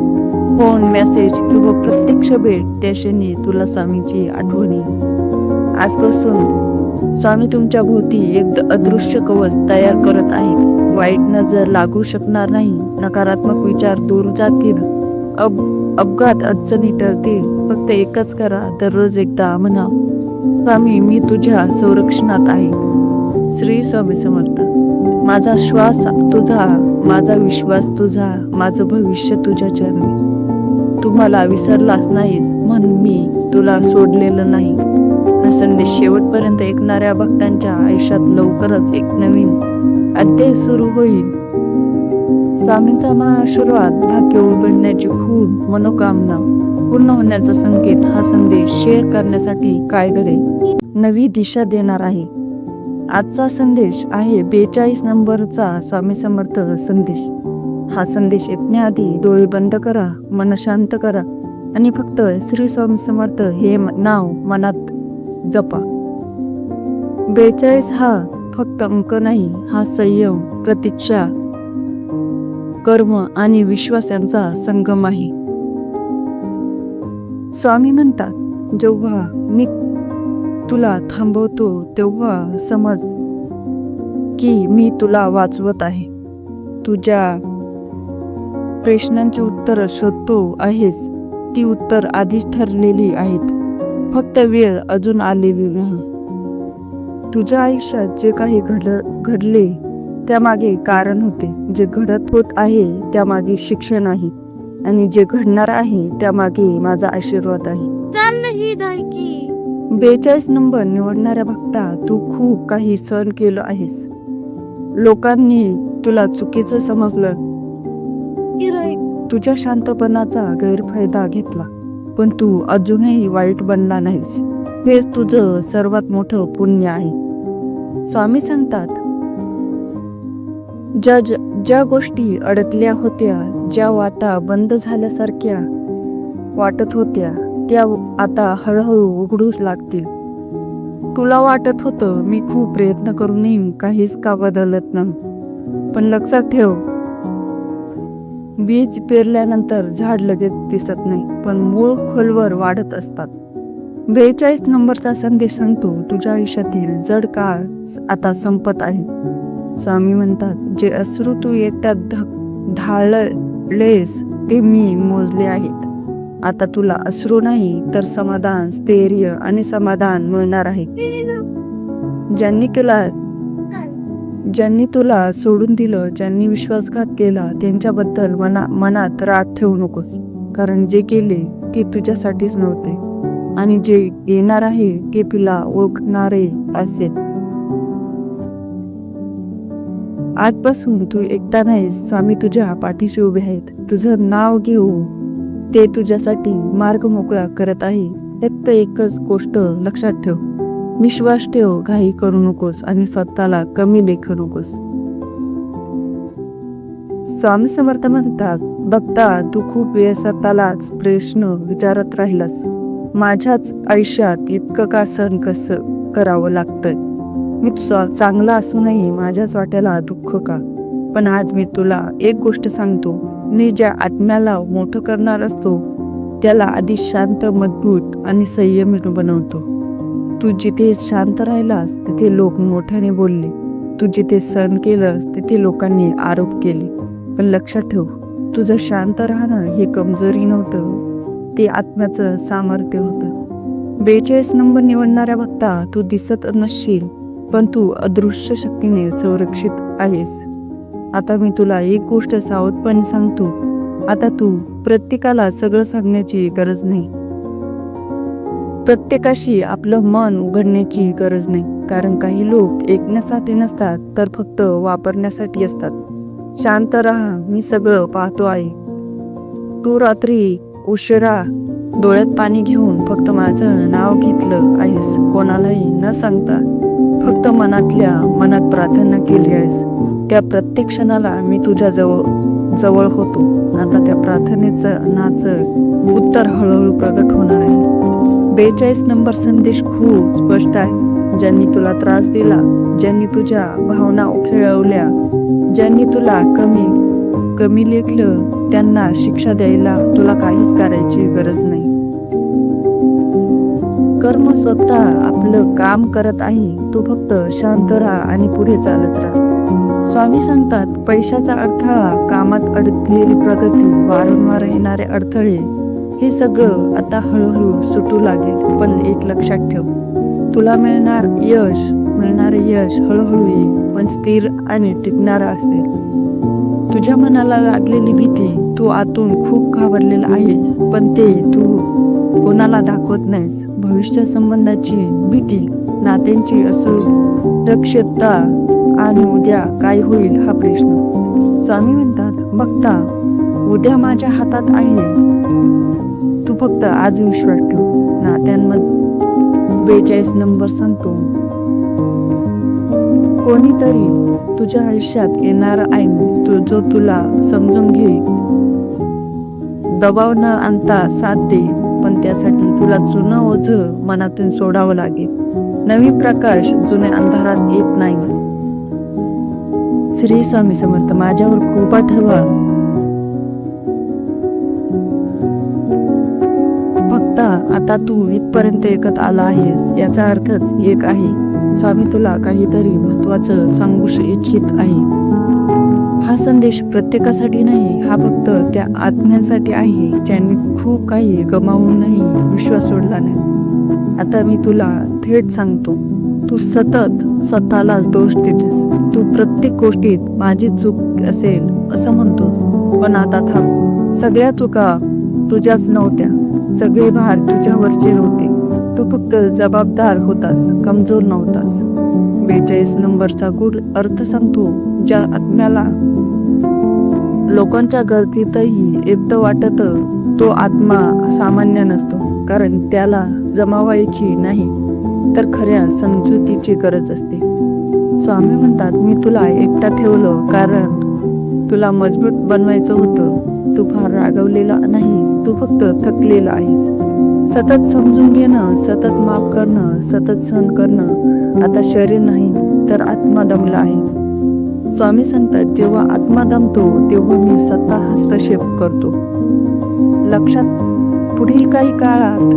फोन, मेसेज किंवा प्रत्यक्ष भेट, त्या क्षणी तुला स्वामीची आठवण येईल. आजपासून स्वामी तुमच्या भोवती एक अदृश्य कवच तयार करत आहे. वाईट नजर लागू शकणार नाही, नकारात्मक विचार दूर जातील, अपघात अडचणी टळतील. फक्त एकच करा, दररोज एकदा म्हणा, स्वामी मी तुझ्या संरक्षणात आहे. श्री स्वामी समर्थ. माझा श्वास तुझा, माझा विश्वास तुझा, माझं भविष्य तुझ्या चरणी. तू मला विसरलास नाहीस म्हणून मी तुला सोडलेलं नाही. हा संदेश शेवटपर्यंत ऐकणाऱ्या भक्तांच्या आयुष्यात लवकरच एक नवीन अध्याय सुरू होईल. स्वामींचा महाआशीर्वाद, भाग्य उघडण्याची खूप मनोकामना पूर्ण होण्याचा संकेत. हा संदेश शेअर करण्यासाठी काय घडेल नवी दिशा देणार आहे. आजचा संदेश आहे 42 नंबरचा स्वामी समर्थ संदेश. हा संदेश ऐकण्याआधी डोळे बंद करा, मन शांत करा आणि फक्त श्री स्वामी समर्थ हे नाव मनात जपा. 42 हा फक्त अंक नाही, हा संयम, प्रतीक्षा, कर्म आणि विश्वास यांचा संगम आहे. स्वामी म्हणतात, जेव्हा मी तुला थांबवतो तेव्हा समज की मी तुला वाचवत आहे. तुझ्या प्रश्नांची उत्तर शोधतो आहेस. ती उत्तर आधीच ठरलेली आहेत, फक्त वेळ अजून आलेली नाही. तुझ्या आयुष्यात जे काही घडले त्यामागे कारण होते. जे घडत होत आहे त्यामागे शिक्षण आहे आणि जे घडणार आहे त्यामागे माझा आशीर्वाद आहे. 42 नंबर निवडणाऱ्या भक्ता, तू खूप काही सहन केलं आहेस. लोकांनी तुला चुकीचं समजलं, तुझ्या शांतपणाचा गैरफायदा घेतला, पण तू अजूनही वाईट बनला नाहीस. हेच तुझं सर्वात मोठं पुण्य आहे. स्वामी सांगतात, ज्या गोष्टी अडकल्या होत्या, ज्या वाटा बंद झाल्यासारख्या वाटत होत्या, त्या आता हळूहळू उघडू लागतील. तुला वाटत होतं मी खूप प्रयत्न करूनही काहीच का बदलत नाही, पण लक्षात ठेव, बीज पेरल्यानंतर झाड लगेच दिसत नाही, पण मूळ खोलवर वाढत असतात. 42 नंबरचा संदेश सांगतो, तुझ्या आयुष्यातील जड काळ आता संपत आहे. स्वामी म्हणतात, जे अश्रू तू एकट्यात ढाळलेस ते मी मोजले आहेत. आता तुला अश्रू नाही तर समाधान, स्थैर्य आणि समाधान मिळणार आहे. ज्यांनी तुला सोडून दिलं, ज्यांनी विश्वासघात केला, त्यांच्याबद्दल मनात राग ठेवू नकोस. कारण जे गेले ते तुझ्यासाठीच नव्हते आणि जे येणार आहे ते तुला ओळखणारे असेल. आजपासून तू एकटा नाहीस. स्वामी तुझ्या पाठीशी उभे आहेत. तुझं नाव घेऊ ते तुझ्यासाठी मार्ग मोकळा करत आहे. फक्त एकच गोष्ट लक्षात ठेव, विश्वास ठेव, घाई करू नकोस आणि स्वतःला कमी लेखू नकोस. स्वामी समर्थ म्हणतात, बघता तू खूप वेळ स्वतःलाच प्रश्न विचारत राहिलास, माझ्याच आयुष्यात इतकं का सहन कसं करावं लागतंय? मी तुझा चांगला असूनही माझ्याच वाट्याला दुःख का? पण आज मी तुला एक गोष्ट सांगतो, मी ज्या आत्म्याला मोठं करणार असतो त्याला आधी शांत, मजबूत आणि संयमी बनवतो. तू जिथे शांत राहिलास तिथे लोक मोठ्याने बोलले, तू जिथे सहन केलंस तिथे लोकांनी आरोप केले. पण लक्षात ठेव, तुझं शांत राहणं हे कमजोरी नव्हतं, ते आत्म्याचं सामर्थ्य होतं. 42 नंबर निवडणाऱ्या भक्ता, तू दिसत नसशील पण तू अदृश्य शक्तीने संरक्षित आहेस. आता मी तुला एक गोष्ट सावधपणे सांगतो, आता तू प्रत्येकाला सगळं सांगण्याची गरज नाही, प्रत्येकाशी आपलं मन उघडण्याची गरज नाही. कारण काही लोक ऐकण्यासाठी नसतात तर फक्त वापरण्यासाठी असतात. शांत राहा, मी सगळं पाहतो आहे. तू रात्री उशिरा डोळ्यात पाणी घेऊन फक्त माझं नाव घेतलं आहेस, कोणालाही न सांगता फक्त मनात प्रार्थना केली आहेस. त्या प्रत्येक क्षणाला मी तुझ्या जवळ होतो. आता त्या प्रार्थनेचं उत्तर हळूहळू प्रगट होणार आहे. 42 नंबर संदेश खूप स्पष्ट आहे. ज्यांनी तुला त्रास दिला, ज्यांनी तुझ्या भावना खेळवल्या, ज्यांनी तुला कमी लेखलं, त्यांना शिक्षा द्यायला तुला काहीच करायची गरज नाही. कर्म स्वतः आपलं काम करत आहे. तू फक्त शांत राहा आणि पुढे चालत राहा. स्वामी सांगतात, पैशाचा अडथळा, कामात अडकलेली प्रगती, वारंवार येणारे अडथळे, हे सगळं आता हळूहळू सुटू लागेल. पण एक लक्षात ठेव, तुला मिळणारे यश हळूहळू येईल, पण स्थिर आणि टिकणारा असेल. तुझ्या मनाला लागलेली भीती, तू आतून खूप घाबरलेला आहेस पण ते तू कोणाला दाखवत नाहीस. भविष्य संबंधाची भीती, नात्यांची असुरक्षितता आणि उद्या काय होईल हा प्रश्न. स्वामी म्हणतात, बघता उद्या माझ्या हातात आहे. तू फक्त आज विश्वास ठेव. 42 नंबर सांगतो, कोणीतरी तुझ्या आयुष्यात येणार आहे जो तुला समजून घे, दबाव न आणता साथ दे, पण त्यासाठी तुला जुनं ओझं मनातून सोडावं लागेल. नवीन प्रकाश जुन्या अंधारात येत नाही. श्री स्वामी समर्थ. माझ्यावर कृपा ठेवा. फक्त आता तू इथपर्यंत ऐकत आला आहेस याचा अर्थच एक आहे, स्वामी तुला काहीतरी महत्वाचं सांगू इच्छित आहे. हा संदेश प्रत्येकासाठी नाही, हा फक्त त्या आत्म्यांसाठी आहे ज्यांनी खूप काही गमावूनही विश्वास सोडला नाही. आता मी तुला थेट सांगतो, तू सतत स्वतःलाच दोष देतेस. तू प्रत्येक गोष्टीत माझी चूक असेल असं म्हणतोस, पण आता थांब. सगळ्या चुका तुझ्याच नव्हत्या, सगळे भार तुझ्यावरचे नव्हते. तू फक्त जबाबदार होतास, कमजोर नव्हतास. 42 नंबरचा गूढ अर्थ सांगतो, ज्या आत्म्याला लोकांच्या गर्दीतही एकटं वाटत तो आत्मा सामान्य नसतो, कारण त्याला जमावायची नाही तर खऱ्या समजुतीची गरज असते. स्वामी म्हणतात, मी तुला एकटा ठेवलं कारण तुला मजबूत बनवायचं होतं. तू फार रागवलेला नाहीस, तू फक्त थकलेला आहेस. सतत समजून घेणं, सतत माफ करणं, सतत सहन करणं आता शरीर नाही तर आत्मा दमला आहे. स्वामी सांगतात, जेव्हा आत्मा दमतो तेव्हा मी स्वतः हस्तक्षेप करतो. लक्षात, पुढील काही काळात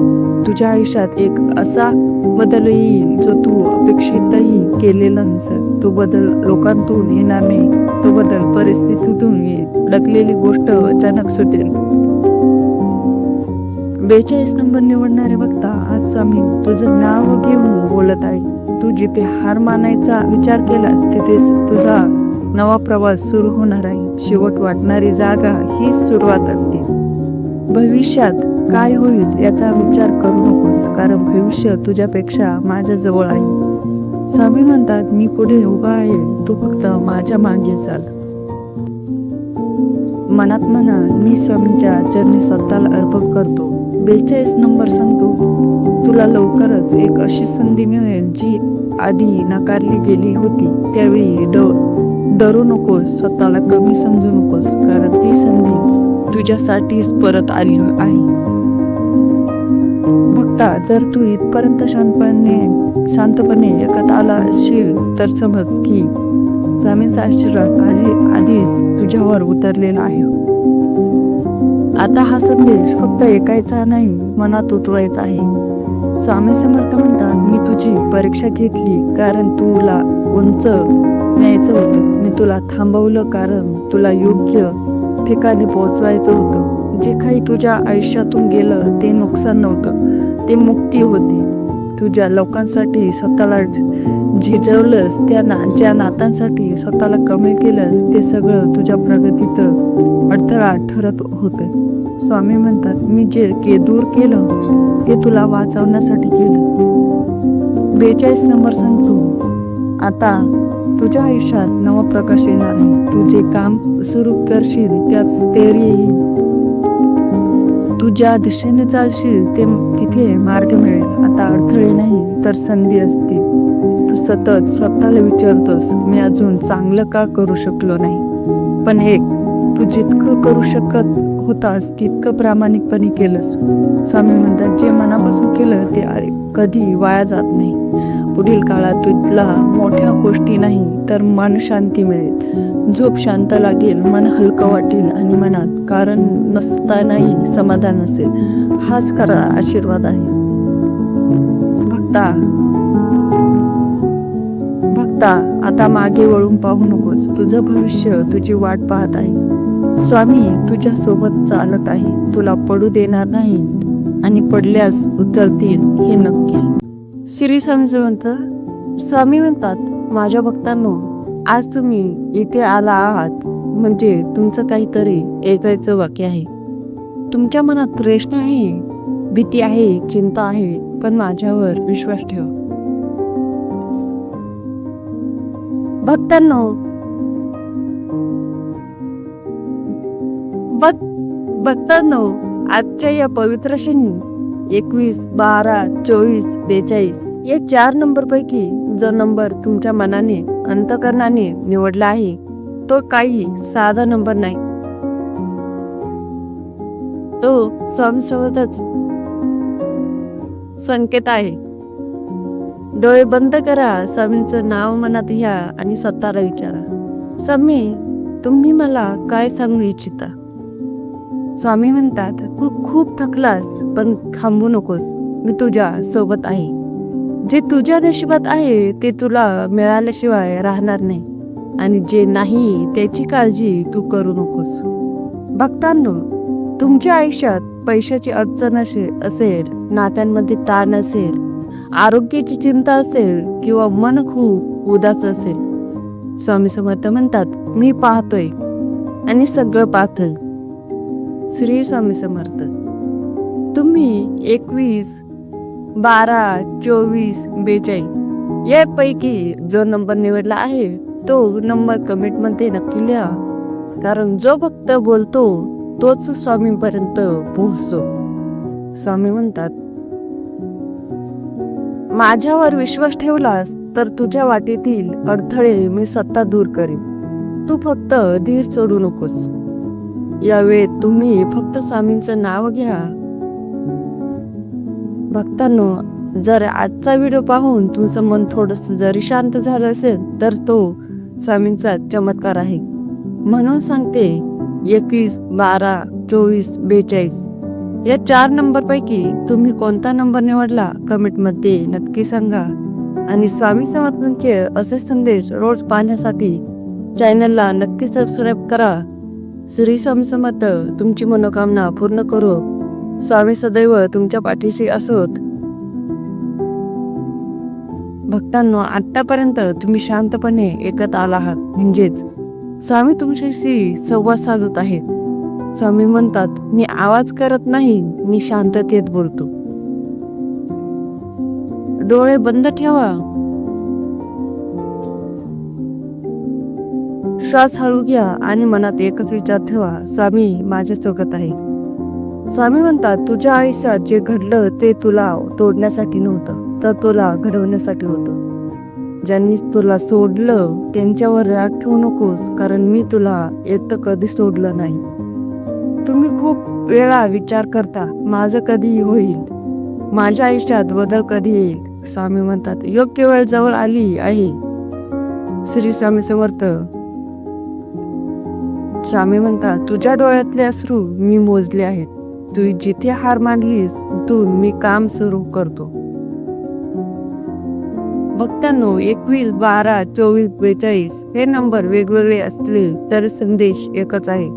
तुझ्या आयुष्यात एक असा बदल येईल जो तू अपेक्षितही केलेला नसेल. तो बदल लोकांतून येणार नाही, तो बदल परिस्थितीतून येईल. अडकलेली गोष्ट अचानक सुटेल. 42 नंबर निवडणारे बघता, आज स्वामी तुझं नाव घेऊन बोलत आहे. तू जिथे हार मानायचा विचार केलास तिथेच तुझा नवा प्रवास सुरू होणार आहे. शेवट वाटणारी जागा हीच सुरुवात असते. भविष्यात काय होईल याचा विचार करू नकोस, कारण भविष्य तुझ्यापेक्षा माझ्या जवळ आहे. स्वामी म्हणतात, मी पुढे उभा आहे, तू फक्त माझ्या मागे चाल. मनात म्हणा, मी स्वामींच्या चरणी स्वतःला अर्पण करतो. 42 नंबर सांगतो, तुला लवकरच एक अशी संधी मिळेल जी आधी नाकारली गेली होती. त्यावेळी डरू नकोस, स्वतःला कमी समजू नकोस, कारण ती संधी तुझ्यासाठीच परत आली आहे. भक्ता, जर तू इथपर्यंत शांतपणे ऐकत आला असशील तर समज की स्वामींचा आशीर्वाद आधीच तुझ्यावर उतरलेला आहे. आता हा संदेश फक्त ऐकायचा नाही, मनात उतरवायचा आहे. स्वामी समर्थ म्हणतात, मी तुझी परीक्षा घेतली कारण तुला उंच न्यायचं होतं. मी तुला थांबवलं कारण तुला योग्य ठिकाणी पोहोचवायचं होतं. जे काही तुझ्या आयुष्यातून गेलं ते नुकसान नव्हतं, ते मुक्ती होती. तुझ्या लोकांसाठी स्वतःला झिजवलंस, ज्या नात्यांसाठी स्वतःला कमी केलंस, ते सगळं तुझ्या प्रगतीत अडथळा ठरत होतं. स्वामी म्हणतात, मी जे दूर केलं ते तुला वाचवण्यासाठी केलं. 42 नंबर सांगतो, आता तुझ्या आयुष्यात नवा प्रकाश येणार आहे. तू जे काम सुरू करशील त्यात स्थैर्य येईल. तू ज्या दिशेने चालशील तिथे मार्ग मिळेल. आता अडथळे नाही तर संधी असतील. तू सतत स्वतःला विचारतोस, मी अजून चांगलं का करू शकलो नाही, पण तू जितकं करू शकत होतास तितकं प्रामाणिकपणे केलंस. स्वामी म्हणतात, जे मनापासून केलं ते कधी वाया जात नाही. पुढील काळात तुला मोठ्या गोष्टी नाही तर मन शांती मिळेल. झोप शांत लागेल, मन हलकं वाटेल आणि मनात कारण नसतानाही समाधान असेल. हाच खरा आशीर्वाद आहे. भक्ता, आता मागे वळून पाहू नकोस. तुझं भविष्य तुझी वाट पाहत आहे. स्वामी तुझ्या सोबत चालत आहे, तुला पडू देणार नाही आणि पडल्यास उचलतील हे नक्की. श्री स्वामी म्हणतात, माझ्या भक्तांनो, आज तुम्ही इथे आला आहात म्हणजे तुमचं काहीतरी ऐकायचं बाकी आहे. तुमच्या मनात प्रश्न आहे, भीती आहे, चिंता आहे, पण माझ्यावर विश्वास ठेवा. भक्तांनो, आजच्या या पवित्र क्षणी 21, 12, 24, 42 या 4 नंबरपैकी जो नंबर तुमच्या मनाने अंतःकरणाने निवडला आहे तो काही साधा नंबर नाही. तो स्वामीसोबतच संकेत आहे. डोळे बंद करा, स्वामींचं नाव मनात घ्या आणि स्वतःला विचारा, स्वामी तुम्ही मला काय सांगू इच्छिता? स्वामी म्हणतात, तू खूप थकलास पण थांबू नकोस, मी तुझ्या सोबत आहे. जे तुझ्या नशिबात आहे ते तुला मिळाल्याशिवाय राहणार नाही आणि जे नाही त्याची काळजी तू करू नकोस. भक्तांनो, तुमच्या आयुष्यात पैशाची अडचण असेल, नात्यांमध्ये ताण असेल, आरोग्याची चिंता असेल किंवा मन खूप उदास असेल, स्वामी समर्थ म्हणतात, मी पाहतोय आणि सगळं पाहतोय. श्री स्वामी समर्थ. तुम्ही 21, 12, 24, 42 यापैकी जो नंबर निवडला आहे तो नंबर कमेंटमध्ये नक्की लिहा, कारण जो भक्त बोलतो तोच स्वामींपर्यंत पोहोचतो. स्वामी म्हणतात, माझ्यावर विश्वास ठेवलास तर तुझ्या वाटेतील अडथळे मी स्वतः दूर करेन. तू फक्त धीर सोडू नकोस. यावेळेत तुम्ही फक्त स्वामींचं नाव घ्या. भक्तांनो, जर आजचा व्हिडिओ पाहून तुमचं मन थोडंसं जरी शांत झालं असेल तर तो स्वामींचा चमत्कार आहे. म्हणून सांगते, 21, 12, 24, 42 या 4 नंबरपैकी तुम्ही कोणता नंबर निवडला कमेंटमध्ये नक्की सांगा. आणि स्वामी समर्थांचे असे संदेश रोज पाहण्यासाठी चॅनलला नक्की सबस्क्राईब करा. श्री स्वामी समर्थ तुमची मनोकामना पूर्ण करो. स्वामी सदैव तुमच्या पाठीशी असोत. भक्तांनो, आतापर्यंत तुम्ही शांतपणे ऐकत आला आहात, म्हणजेच स्वामी तुमच्याशी संवाद साधत आहेत. स्वामी म्हणतात, मी आवाज करत नाही, मी शांततेत बोलतो. डोळे बंद ठेवा, श्वास हळू घ्या आणि मनात एकच विचार ठेवा, स्वामी माझ्या सोबत आहे. स्वामी म्हणतात, तुझ्या आयुष्यात जे घडलं ते तुला तोडण्यासाठी नव्हतं, तर तुला घडवण्यासाठी होतं. ज्यांनी तुला सोडलं त्यांच्यावर राग ठेवू नकोस, कारण मी तुला एकटं कधी सोडलं नाही. तुम्ही खूप वेळा विचार करता, माझं कधी होईल, माझ्या आयुष्यात बदल कधी येईल. स्वामी म्हणतात, योग्य वेळ जवळ आली आहे. श्री स्वामी समर्थ. स्वामी म्हणतात, तुझ्या डोळ्यातले अश्रू मी मोजले आहेत. तू जिथे हार मानलीस तू मी काम सुरू करतो. भक्तांनो, 21, 12, 24, 42 हे नंबर वेगवेगळे असले तर संदेश एकच आहे.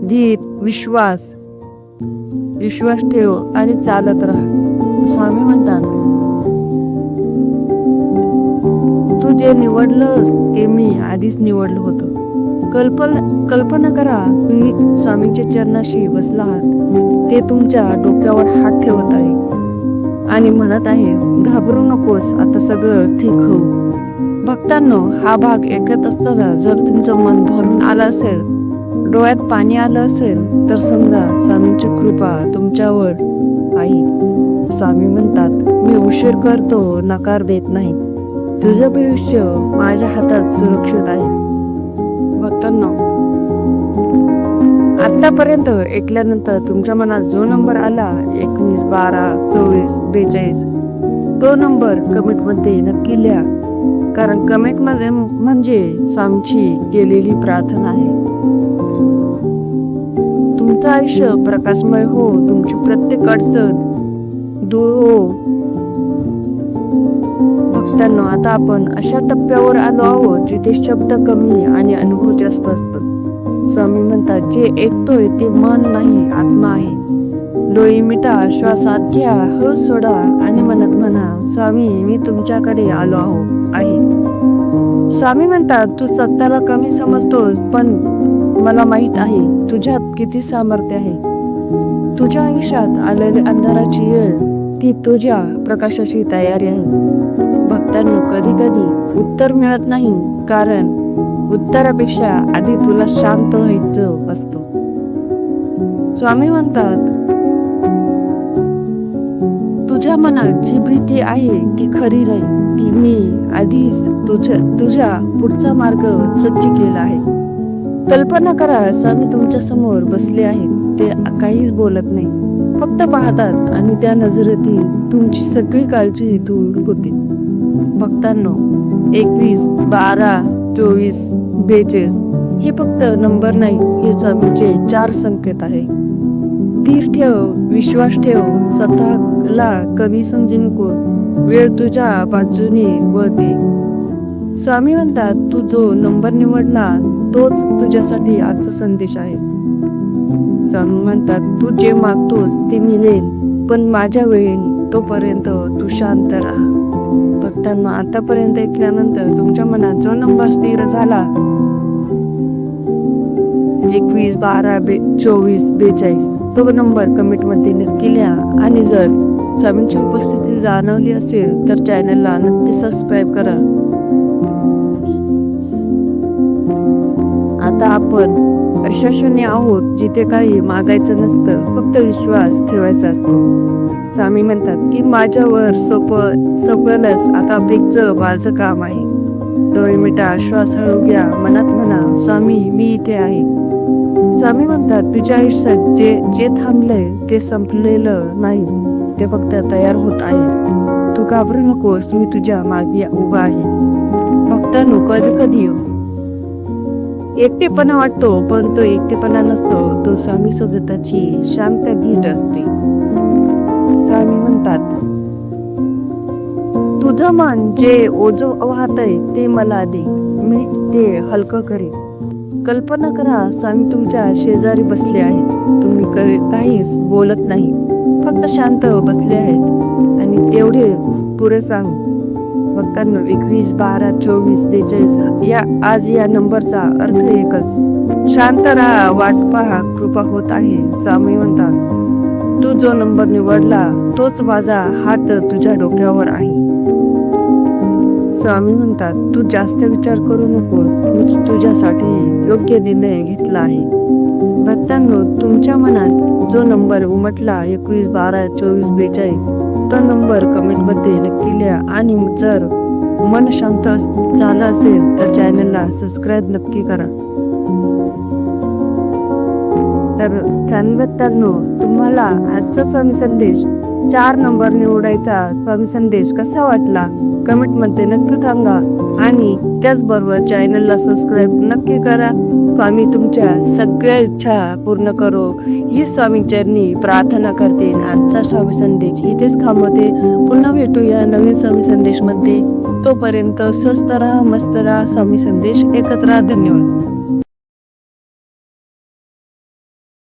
धीर, विश्वास ठेव आणि चालत राहा. स्वामी म्हणतात, तू जे निवडलंस ते मी आधीच निवडलं होतं. कल्पना करा, तुम्ही स्वामींच्या चरणाशी बसला आहात. ते तुमच्या डोक्यावर हात ठेवत आहे आणि म्हणत आहे, घाबरू नकोस, आता सगळं ठीक होऊ. भक्तांनो, हा भाग ऐकत असताना जर तुमचं मन भरून आलं असेल, डोळ्यात पाणी आलं असेल तर समजा स्वामींची कृपा तुमच्यावर आहे. स्वामी म्हणतात, मी उशीर करतो, नकार देत नाही. तुझं भविष्य माझ्या हातात सुरक्षित आहे. भक्तांनो, आतापर्यंत ऐकल्यानंतर तुमच्या मनात जो नंबर आला 21, 12, 24, 42 तो नंबर कमेंटमध्ये नक्की लिहा, कारण कमेंटमध्ये म्हणजे स्वामींची केलेली प्रार्थना आहे. तुमचं आयुष्य प्रकाशमय हो, तुमची प्रत्येक अडचण दूर हो. भक्तांनो, आता आपण अशा टप्प्यावर आलो आहोत जिथे शब्द कमी आणि अनुभव जास्त असतात. स्वामी म्हणतात, जे ऐकतोय ते मन नाही, आत्मा आहे. डोळे मिटा, श्वास आत घ्या, हळू सोडा आणि मनात म्हणा, स्वामी मी तुमच्याकडे आलो आहे. स्वामी म्हणतात, तू स्वतःला कमी समजतोस, पण मला माहित आहे तुझ्यात किती सामर्थ्य आहे. तुझ्या आयुष्यात आलेली अंधाराची वेळ ती तुझ्या प्रकाशाची तयारी आहे. भक्तांनो, कधी कधी उत्तर मिळत नाही, कारण उत्तरापेक्षा आधी तुला शांत व्हायचं असतो. स्वामी म्हणतात, तुझ्या मनात जी भीती आहे ती खरी राहील. ती मी आधीच तुझ्या पुढचा मार्ग स्वच्छ केला आहे. कल्पना करा, स्वामी तुमच्या समोर बसले आहेत. ते काहीच बोलत नाही, फक्त पाहतात आणि त्या नजरेतील तुमची सगळी काळजी दूर होते. भक्तांनो, 21, 12, 24, 42 हे फक्त नंबर नाही, हे स्वामींचे 4 संकेत आहे. धीर ठेव, विश्वास ठेव, स्वतःला कमी समजू नको. वेळ तुझ्या बाजूने वळते. स्वामी म्हणतात, तू जो नंबर निवडला तोच तुझ्यासाठी आजचा संदेश आहे. स्वामी म्हणतात, तू जे मागतोस ते मिळेल, पण माझ्या वेळेने. तोपर्यंत तू शांत राहा. भक्तांना, आतापर्यंत ऐकल्यानंतर तुमच्या मनात जो नंबर स्थिर झाला, 21, 12, 24, 42 तो नंबर कमेंटमध्ये नक्की लिहा. आणि जर स्वामींची उपस्थिती जाणवली असेल तर चॅनलला नक्की सबस्क्राईब करा. आता आपण अशा क्षणी आहोत जिथे काही मागायचं नसतं, फक्त विश्वास ठेवायचा असतो. स्वामी म्हणतात की माझ्यावर सोपवलंस, आता ब्रेकचं माझं काम आहे. डोळे मिटा, श्वास हळू घ्या, मनात म्हणा, स्वामी मी इथे आहे. स्वामी म्हणतात, तुझ्या आयुष्यात जे थांबलंय ते संपलेलं नाही, ते फक्त तयार होत आहे. तू घाबरू नकोस, मी तुझ्या मागे उभा आहे. भक्तांनो, कधी कधी एकटेपणा वाटतो, पण तो एकटेपणा नसतो, तो स्वामी सोबतची शांत भीट असते. स्वामी म्हणतात, तुझं मन जे ओझं वाहतय ते मला दे, मी ते हलकं करेन. कल्पना करा, स्वामी तुमच्या शेजारी बसले आहेत. तुम्ही काहीच बोलत नाही, फक्त शांत बसले आहेत आणि तेवढेच पुरे सांग. भक्तांनो, 21, 12, 24, 43 आज या नंबरचा अर्थ एकच. शांत राहा, वाट पहा, कृपा होत आहे. स्वामी म्हणतात, तू जो नंबर निवडला तोच माझा हात तुझ्या डोक्यावर आहे. स्वामी म्हणतात, तू जास्त विचार करू नको, मी तुझ्यासाठी योग्य निर्णय घेतला आहे. भक्तांनो, तुमच्या मनात जो नंबर उमटला 21, 12, 24, 42 तो नंबर कमेंटमध्ये नक्की लिहा. आणि जर मन शांत झालं असेल तर चॅनलला सबस्क्राईब नक्की करा. तर भक्तांनो, तुम्हाला आजचा स्वामी संदेश 4 नंबर निवडायचा स्वामी संदेश कसा वाटला कमेंटमध्ये नक्की सांगा. आणि त्याचबरोबर चॅनलला सबस्क्राईब नक्की करा. स्वामी तुमच्या सगळ्या इच्छा पूर्ण करो ही स्वामी चरणी प्रार्थना करते. आजचा स्वामी संदेश इथेच थांबवते. पुन्हा भेटूया नवीन स्वामी संदेश मध्ये. तोपर्यंत स्वस्त राहा, मस्त राहा. स्वामी संदेश एकत्र. धन्यवाद.